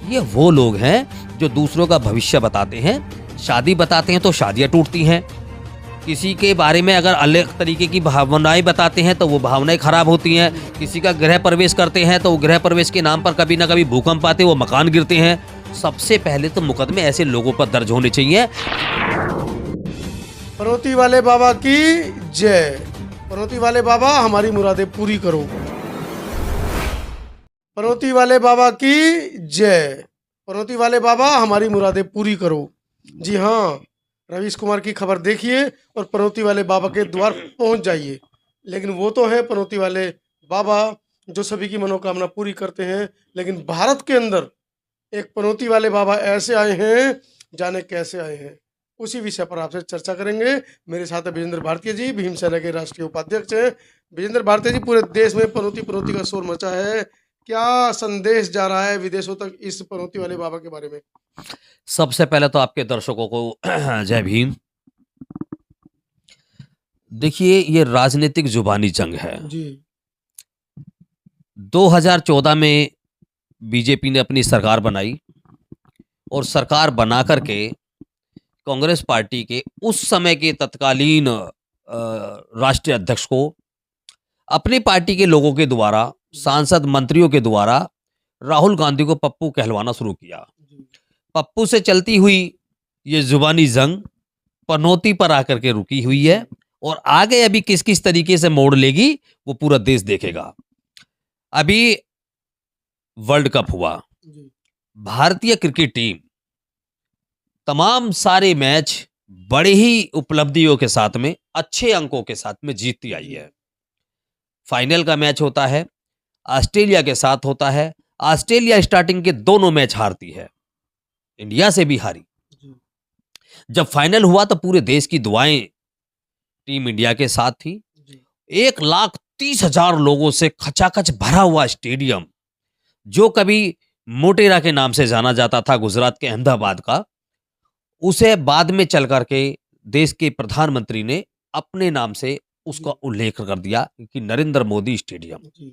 ये वो लोग हैं जो दूसरों का भविष्य बताते हैं, शादी बताते हैं तो शादियां टूटती हैं, किसी के बारे में अगर अलग तरीके की भावनाएं बताते हैं तो वो भावनाएं खराब होती हैं, किसी का गृह प्रवेश करते हैं तो गृह प्रवेश के नाम पर कभी ना कभी भूकंप आते, वो मकान गिरते हैं। सबसे पहले तो मुकदमे ऐसे लोगों पर दर्ज होने चाहिए। पनौती वाले बाबा की जय। पनौती वाले बाबा हमारी मुरादें पूरी करो। पनौती वाले बाबा की जय। पनौती वाले बाबा हमारी मुरादें पूरी करो। जी हाँ, रवीश कुमार की खबर देखिए और पनौती वाले बाबा के द्वार पहुंच जाइए। लेकिन वो तो है पनौती वाले बाबा जो सभी की मनोकामना पूरी करते हैं, लेकिन भारत के अंदर एक पनौती वाले बाबा ऐसे आए हैं, जाने कैसे आए हैं, उसी विषय पर आपसे चर्चा करेंगे। मेरे साथ है विजेंद्र भारतीय जी, भीम सेना के राष्ट्रीय उपाध्यक्ष हैं। विजेंद्र भारतीय जी, पूरे देश में पनौती पनौती का शोर मचा है, क्या संदेश जा रहा है विदेशों तक इस पनौती वाले बाबा के बारे में? सबसे पहले तो आपके दर्शकों को जय भीम। देखिए, ये राजनीतिक जुबानी जंग है। जी 2014 में बीजेपी ने अपनी सरकार बनाई और सरकार बना करके कांग्रेस पार्टी के उस समय के तत्कालीन राष्ट्रीय अध्यक्ष को अपनी पार्टी के लोगों के द्वारा, सांसद मंत्रियों के द्वारा राहुल गांधी को पप्पू कहलवाना शुरू किया। पप्पू से चलती हुई ये जुबानी जंग पनौती पर आकर के रुकी हुई है और आगे अभी किस किस तरीके से मोड़ लेगी वो पूरा देश देखेगा। अभी वर्ल्ड कप हुआ, भारतीय क्रिकेट टीम तमाम सारे मैच बड़े ही उपलब्धियों के साथ में, अच्छे अंकों के साथ में जीतती आई है। फाइनल का मैच होता है, ऑस्ट्रेलिया के साथ होता है। ऑस्ट्रेलिया स्टार्टिंग के दोनों मैच हारती है, इंडिया से भी हारी। जब फाइनल हुआ तो पूरे देश की दुआएं टीम इंडिया के साथ थी। 1,30,000 लोगों से खचाखच भरा हुआ स्टेडियम, जो कभी मोटेरा के नाम से जाना जाता था, गुजरात के अहमदाबाद का, उसे बाद में चल करके देश के प्रधानमंत्री ने अपने नाम से उसका उल्लेख कर दिया कि नरेंद्र मोदी स्टेडियम।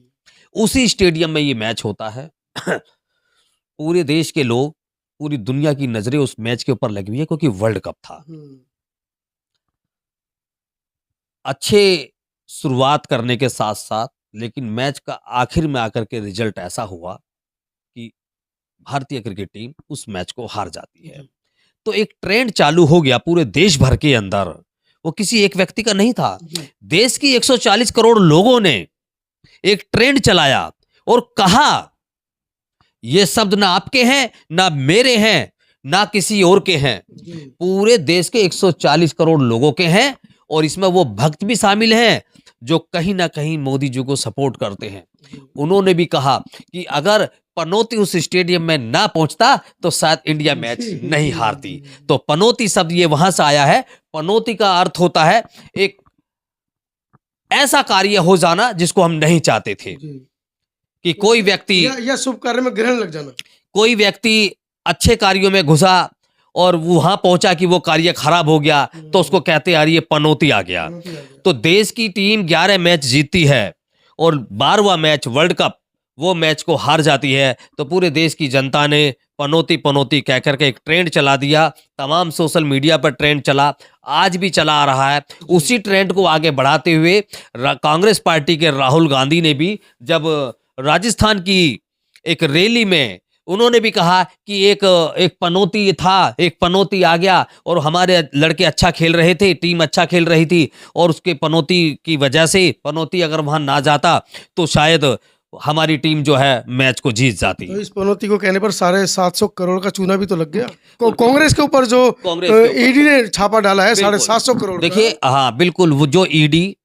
उसी स्टेडियम में ये मैच होता है। पूरे देश के लोग, पूरी दुनिया की नजरें उस मैच के ऊपर लगी हुई है क्योंकि वर्ल्ड कप था। अच्छे शुरुआत करने के साथ साथ लेकिन मैच का आखिर में आकर के रिजल्ट ऐसा हुआ कि भारतीय क्रिकेट टीम उस मैच को हार जाती है। तो एक ट्रेंड चालू हो गया पूरे देश भर के अंदर, वो किसी एक व्यक्ति का नहीं था। देश की 140 करोड़ लोगों ने एक ट्रेंड चलाया और कहा, ये शब्द ना आपके हैं, ना मेरे हैं, ना किसी और के हैं, पूरे देश के 140 करोड़ लोगों के हैं। और इसमें वो भक्त भी शामिल हैं जो कहीं ना कहीं मोदी जी को सपोर्ट करते हैं। उन्होंने भी कहा कि अगर पनौती उस स्टेडियम में ना पहुंचता तो शायद इंडिया मैच नहीं हारती। तो पनौती शब्द ये वहां से आया है। पनौती का अर्थ होता है एक ऐसा कार्य हो जाना जिसको हम नहीं चाहते थे, कि कोई व्यक्ति या शुभ कार्य में ग्रहण लग जाना। कोई व्यक्ति अच्छे कार्यों में घुसा और वहां पहुंचा कि वो कार्य खराब हो गया, तो उसको कहते यार ये पनौती आ गया। तो देश की टीम 11 मैच जीतती है और 12वां मैच वर्ल्ड कप, वो मैच को हार जाती है। तो पूरे देश की जनता ने पनौती पनौती कहकर के एक ट्रेंड चला दिया। तमाम सोशल मीडिया पर ट्रेंड चला, आज भी चला आ रहा है। उसी ट्रेंड को आगे बढ़ाते हुए कांग्रेस पार्टी के राहुल गांधी ने भी जब राजस्थान की एक रैली में उन्होंने भी कहा कि एक पनौती था, एक पनौती आ गया और हमारे लड़के अच्छा खेल रहे थे, टीम अच्छा खेल रही थी और उसके पनौती की वजह से, पनौती अगर वहां ना जाता तो शायद हमारी टीम जो है मैच को जीत जाती। तो इस पनौती को कहने पर 750 करोड़ का चूना भी तो लग गया कांग्रेस के ऊपर, जो ईडी ने छापा डाला है 750 करोड़। देखिए, हाँ बिल्कुल, वो जो ईडी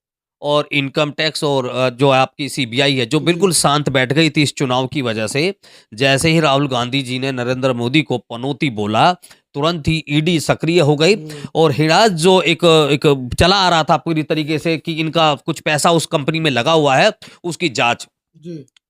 और इनकम टैक्स और जो आपकी सीबीआई है, जो बिल्कुल शांत बैठ गई थी इस चुनाव की वजह से। जैसे ही राहुल गांधी जी ने नरेंद्र मोदी को पनौती बोला, तुरंत ही ईडी सक्रिय हो गई और हिराज जो एक चला आ रहा था पूरी तरीके से कि इनका कुछ पैसा उस कंपनी में लगा हुआ है, उसकी जांच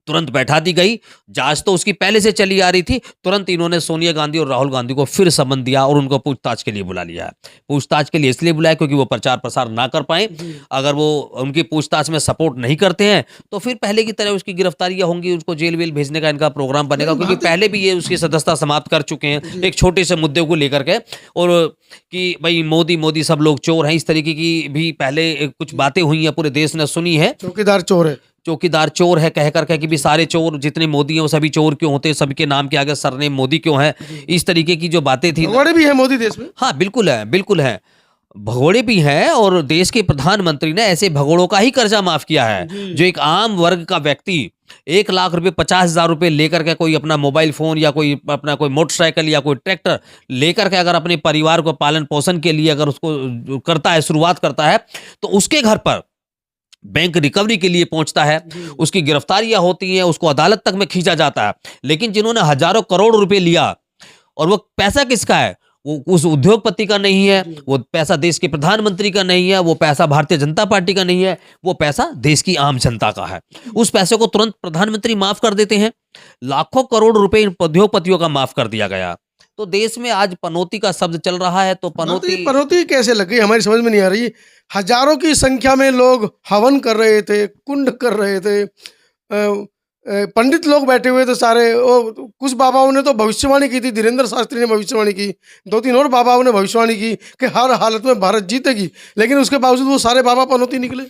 तुरंत बैठा दी गई। जांच तो उसकी पहले से चली आ रही थी। तुरंत इन्होंने सोनिया गांधी और राहुल गांधी को फिर समन दिया और उनको पूछताछ के लिए बुला लिया है। पूछताछ के लिए इसलिए बुलाया क्योंकि वो प्रचार प्रसार ना कर पाए। अगर वो उनकी पूछताछ में सपोर्ट नहीं करते हैं तो फिर पहले की तरह उसकी गिरफ्तारियां होंगी, उसको जेल वेल भेजने का इनका प्रोग्राम बनेगा, क्योंकि पहले भी ये उसकी सदस्यता समाप्त कर चुके हैं एक छोटे से मुद्दे को लेकर के। और कि भाई मोदी मोदी सब लोग चोर हैं, इस तरीके की भी पहले कुछ बातें हुई हैं, पूरे देश ने सुनी है। चौकीदार चोर है, चौकीदार चोर है कह करके कि भी सारे चोर जितने मोदी हैं वो सभी चोर क्यों होते हैं, सभी के नाम के आगे सरनेम मोदी क्यों है, इस तरीके की जो बातें थी। भगोड़े भी है मोदी देश में। हाँ बिल्कुल है, बिल्कुल है, भगोड़े भी हैं। और देश के प्रधानमंत्री ने ऐसे भगोड़ों का ही कर्जा माफ किया है, जो एक आम वर्ग का व्यक्ति 1 लाख रुपए 50,000 रुपए लेकर के कोई अपना मोबाइल फोन या कोई अपना कोई मोटरसाइकिल या कोई ट्रैक्टर लेकर के अगर अपने परिवार को पालन पोषण के लिए अगर उसको करता है, शुरुआत करता है, तो उसके घर पर बैंक रिकवरी के लिए पहुंचता है, उसकी गिरफ्तारियां होती हैं, उसको अदालत तक में खींचा जाता है। लेकिन जिन्होंने हजारों करोड़ रुपए लिया, और वो पैसा किसका है, वो उस उद्योगपति का नहीं है, वो पैसा देश के प्रधानमंत्री का नहीं है, वो पैसा भारतीय जनता पार्टी का नहीं है, वो पैसा देश की आम जनता का है। उस पैसे को तुरंत प्रधानमंत्री माफ कर देते हैं। लाखों करोड़ रुपए इन उद्योगपतियों का माफ कर दिया गया। तो देश में आज पनौती का शब्द चल रहा है। तो पनौती कैसे लग गई हमारी समझ में नहीं आ रही। हजारों की संख्या में लोग हवन कर रहे थे, कुंड कर रहे थे, पंडित लोग बैठे हुए थे सारे। कुछ बाबाओं ने तो भविष्यवाणी की थी, धीरेन्द्र शास्त्री ने भविष्यवाणी की, 2-3 और बाबाओं ने भविष्यवाणी की कि हर हालत में भारत जीतेगी, लेकिन उसके बावजूद वो सारे बाबा पनौती निकले।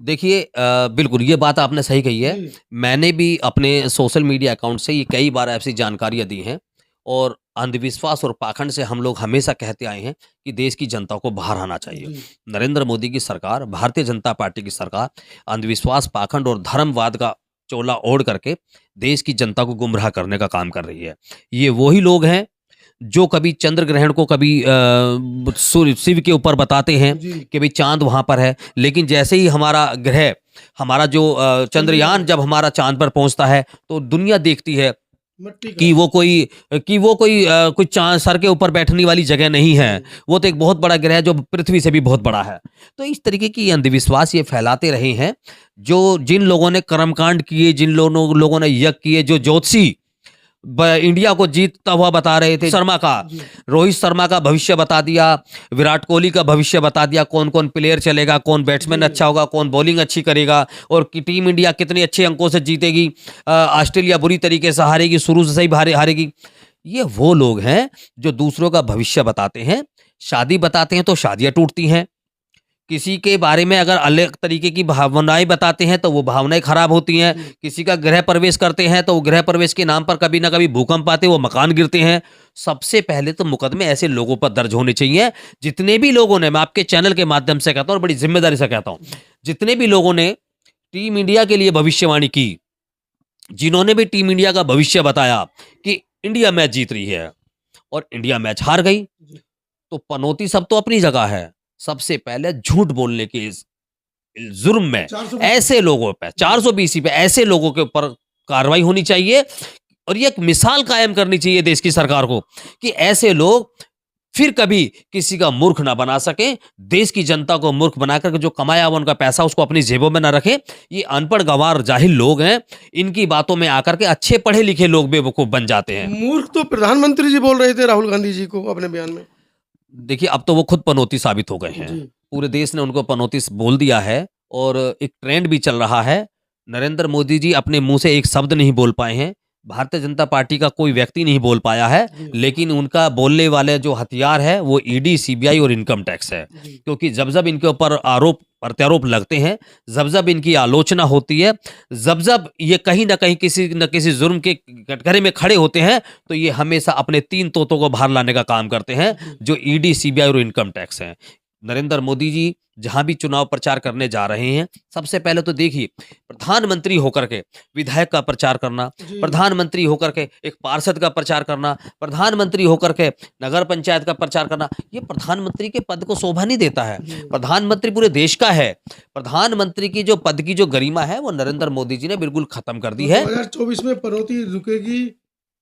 देखिए बिल्कुल ये बात आपने सही कही है। मैंने भी अपने सोशल मीडिया अकाउंट से ये कई बार ऐसी जानकारियां दी हैं, और अंधविश्वास और पाखंड से हम लोग हमेशा कहते आए हैं कि देश की जनता को बाहर आना चाहिए। नरेंद्र मोदी की सरकार, भारतीय जनता पार्टी की सरकार अंधविश्वास, पाखंड और धर्मवाद का चोला ओढ़ करके देश की जनता को गुमराह करने का काम कर रही है। ये वही लोग हैं जो कभी चंद्र ग्रहण को कभी सूर्य शिव के ऊपर बताते हैं कि भाई चांद वहां पर है, लेकिन जैसे ही हमारा ग्रह, हमारा जो चंद्रयान जब हमारा चांद पर पहुंचता है तो दुनिया देखती है कि वो कोई चांद सर के ऊपर बैठने वाली जगह नहीं है, वो तो एक बहुत बड़ा ग्रह है जो पृथ्वी से भी बहुत बड़ा है। तो इस तरीके की अंधविश्वास ये फैलाते रहे हैं, जो जिन लोगों ने कर्मकांड किए, जिन लोगों ने यज्ञ किए, जो ज्योतिषी इंडिया को जीतता हुआ बता रहे थे, रोहित शर्मा का भविष्य बता दिया, विराट कोहली का भविष्य बता दिया, कौन कौन प्लेयर चलेगा, कौन बैट्समैन अच्छा होगा, कौन बॉलिंग अच्छी करेगा, और कि टीम इंडिया कितने अच्छे अंकों से जीतेगी, ऑस्ट्रेलिया बुरी तरीके से हारेगी, शुरू से ही हारेगी। ये वो लोग हैं जो दूसरों का भविष्य बताते हैं। शादी बताते हैं तो शादियां टूटती हैं। किसी के बारे में अगर अलग तरीके की भावनाएं बताते हैं तो वो भावनाएं खराब होती हैं। किसी का गृह प्रवेश करते हैं तो गृह प्रवेश के नाम पर कभी ना कभी भूकंप आते, वो मकान गिरते हैं। सबसे पहले तो मुकदमे ऐसे लोगों पर दर्ज होने चाहिए। जितने भी लोगों ने, मैं आपके चैनल के माध्यम से कहता हूं और बड़ी जिम्मेदारी से कहता हूं, जितने भी लोगों ने टीम इंडिया के लिए भविष्यवाणी की, जिन्होंने भी टीम इंडिया का भविष्य बताया कि इंडिया मैच जीत रही है और इंडिया मैच हार गई, तो पनौती सब तो अपनी जगह है। सबसे पहले झूठ बोलने के इस जुर्म में ऐसे लोगों पे 420 पे ऐसे लोगों के ऊपर कार्रवाई होनी चाहिए, और ये एक मिसाल कायम करनी चाहिए देश की सरकार को कि ऐसे लोग फिर कभी किसी का मूर्ख ना बना सके, देश की जनता को मूर्ख बनाकर के जो कमाया हुआ उनका पैसा उसको अपनी जेबों में ना रखे। ये अनपढ़ गंवार जाहिल लोग हैं, इनकी बातों में आकर के अच्छे पढ़े लिखे लोग बेवकूफ बन जाते हैं। मूर्ख तो प्रधानमंत्री जी बोल रहे थे राहुल गांधी जी को अपने बयान में। देखिए अब तो वो खुद पनौती साबित हो गए हैं, पूरे देश ने उनको पनौती बोल दिया है, और एक ट्रेंड भी चल रहा है। नरेंद्र मोदी जी अपने मुंह से एक शब्द नहीं बोल पाए हैं, भारतीय जनता पार्टी का कोई व्यक्ति नहीं बोल पाया है, लेकिन उनका बोलने वाले जो हथियार है वो ईडी, सीबीआई और इनकम टैक्स है। क्योंकि जब जब इनके ऊपर आरोप प्रत्यारोप लगते हैं, जब जब इनकी आलोचना होती है, जब जब ये कहीं ना कहीं किसी न किसी जुर्म के कटघरे में खड़े होते हैं, तो ये हमेशा अपने 3 तोतों को बाहर लाने का काम करते हैं, जो ईडी, सीबीआई और इनकम टैक्स हैं। नरेंद्र मोदी जी जहां भी चुनाव प्रचार करने जा रहे हैं, सबसे पहले तो देखिए प्रधानमंत्री होकर के विधायक का प्रचार करना, प्रधानमंत्री होकर के एक पार्षद का प्रचार करना, प्रधानमंत्री होकर के नगर पंचायत का प्रचार करना, ये प्रधानमंत्री के पद को शोभा नहीं देता है। प्रधानमंत्री पूरे देश का है। प्रधानमंत्री की जो पद की जो गरिमा है वो नरेंद्र मोदी जी ने बिल्कुल खत्म कर दी है। 2024 में पनौती रुकेगी,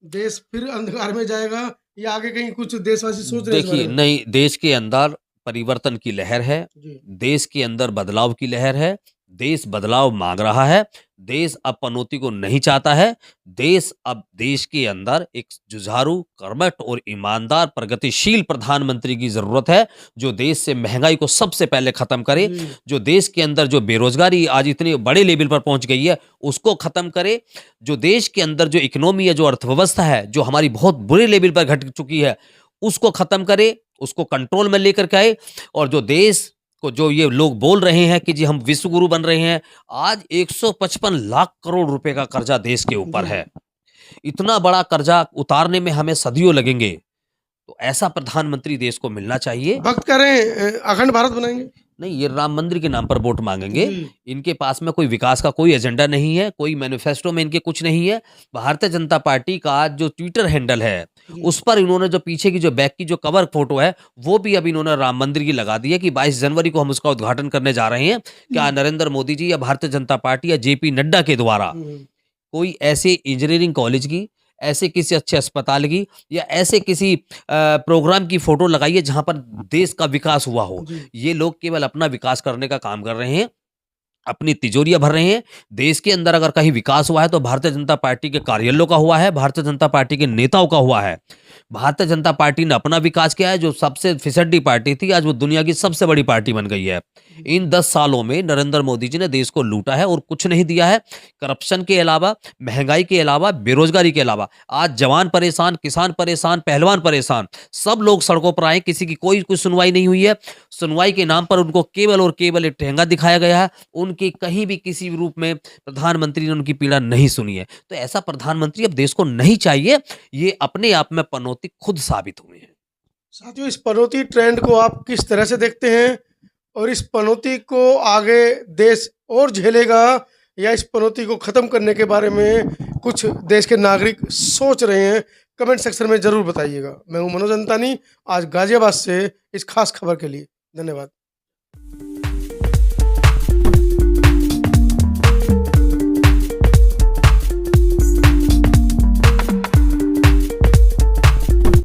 देश फिर अंधकार में जाएगा, या आगे कहीं कुछ देशवासी सोच रहे हैं? देखिए नहीं, देश के अंदर परिवर्तन की लहर है, देश के अंदर बदलाव की लहर है, देश बदलाव मांग रहा है। देश अब पनौती को नहीं चाहता है। देश के अंदर एक जुझारू, कर्मठ और ईमानदार प्रगतिशील प्रधानमंत्री की जरूरत है, जो देश से महंगाई को सबसे पहले खत्म करे, जी जो देश के अंदर जो बेरोजगारी आज इतने बड़े लेवल पर पहुंच गई है उसको खत्म करे, जो देश के अंदर जो इकोनॉमी है, जो अर्थव्यवस्था है, जो हमारी बहुत बुरे लेवल पर घट चुकी है, उसको खत्म करे, उसको कंट्रोल में लेकर के आए। और जो देश को जो ये लोग बोल रहे हैं कि जी हम विश्व गुरु बन रहे हैं, आज 155 लाख करोड़ रुपए का कर्जा देश के ऊपर जी है। इतना बड़ा कर्जा उतारने में हमें सदियों लगेंगे। तो ऐसा प्रधानमंत्री देश को मिलना चाहिए। वक्त करें अखंड भारत बनाएंगे। नहीं, ये राम मंदिर के नाम पर वोट मांगेंगे। जी इनके पास में कोई विकास का कोई एजेंडा नहीं है, कोई मैनिफेस्टो में इनके कुछ नहीं है। भारतीय जनता पार्टी का आज जो ट्विटर हैंडल है, जी उस पर इन्होंने जो पीछे की जो बैक की जो कवर फोटो है, वो भी अब इन्होंने राम मंदिर की लगा दी है कि 22 जनवरी को हम उसका उद्घाटन करने जा रहे हैं। क्या नरेंद्र मोदी जी या भारतीय जनता पार्टी या जेपी नड्डा के द्वारा हम्म, कोई ऐसे इंजीनियरिंग कॉलेज की, ऐसे किसी अच्छे अस्पताल की या ऐसे किसी प्रोग्राम की फोटो लगाई है जहां पर देश का विकास हुआ हो? जी ये लोग केवल अपना विकास करने का काम कर रहे हैं, अपनी तिजोरियां भर रहे हैं। देश के अंदर अगर कहीं विकास हुआ है तो भारतीय जनता पार्टी के कार्यालयों का हुआ है, भारतीय जनता पार्टी के नेताओं का हुआ है। भारतीय जनता पार्टी ने अपना विकास किया है। जो सबसे फिसड्डी पार्टी थी, आज वो दुनिया की सबसे बड़ी पार्टी बन गई है। इन 10 सालों में नरेंद्र मोदी जी ने देश को लूटा है और कुछ नहीं दिया है। करप्शन के अलावा, महंगाई के अलावा, बेरोजगारी के अलावा आज जवान परेशान, किसान परेशान, पहलवान परेशान, सब लोग सड़कों पर आए, किसी की कोई सुनवाई नहीं हुई है। सुनवाई के नाम पर उनको केवल और केवल एक ठेंगा दिखाया गया है। उनकी कहीं भी किसी भी रूप में प्रधानमंत्री ने उनकी पीड़ा नहीं सुनी है। तो ऐसा प्रधानमंत्री अब देश को नहीं चाहिए। ये अपने आप में पनौती खुद साबित हुए हैं। साथियों, इस पनौती ट्रेंड को आप किस तरह से देखते हैं और इस पनौती को आगे देश और झेलेगा या इस पनौती को खत्म करने के बारे में कुछ देश के नागरिक सोच रहे हैं? कमेंट सेक्शन में जरूर बताइएगा। मैं हूं मनोज अंतानी, आज गाजियाबाद से इस खास खबर के लिए। धन्यवाद।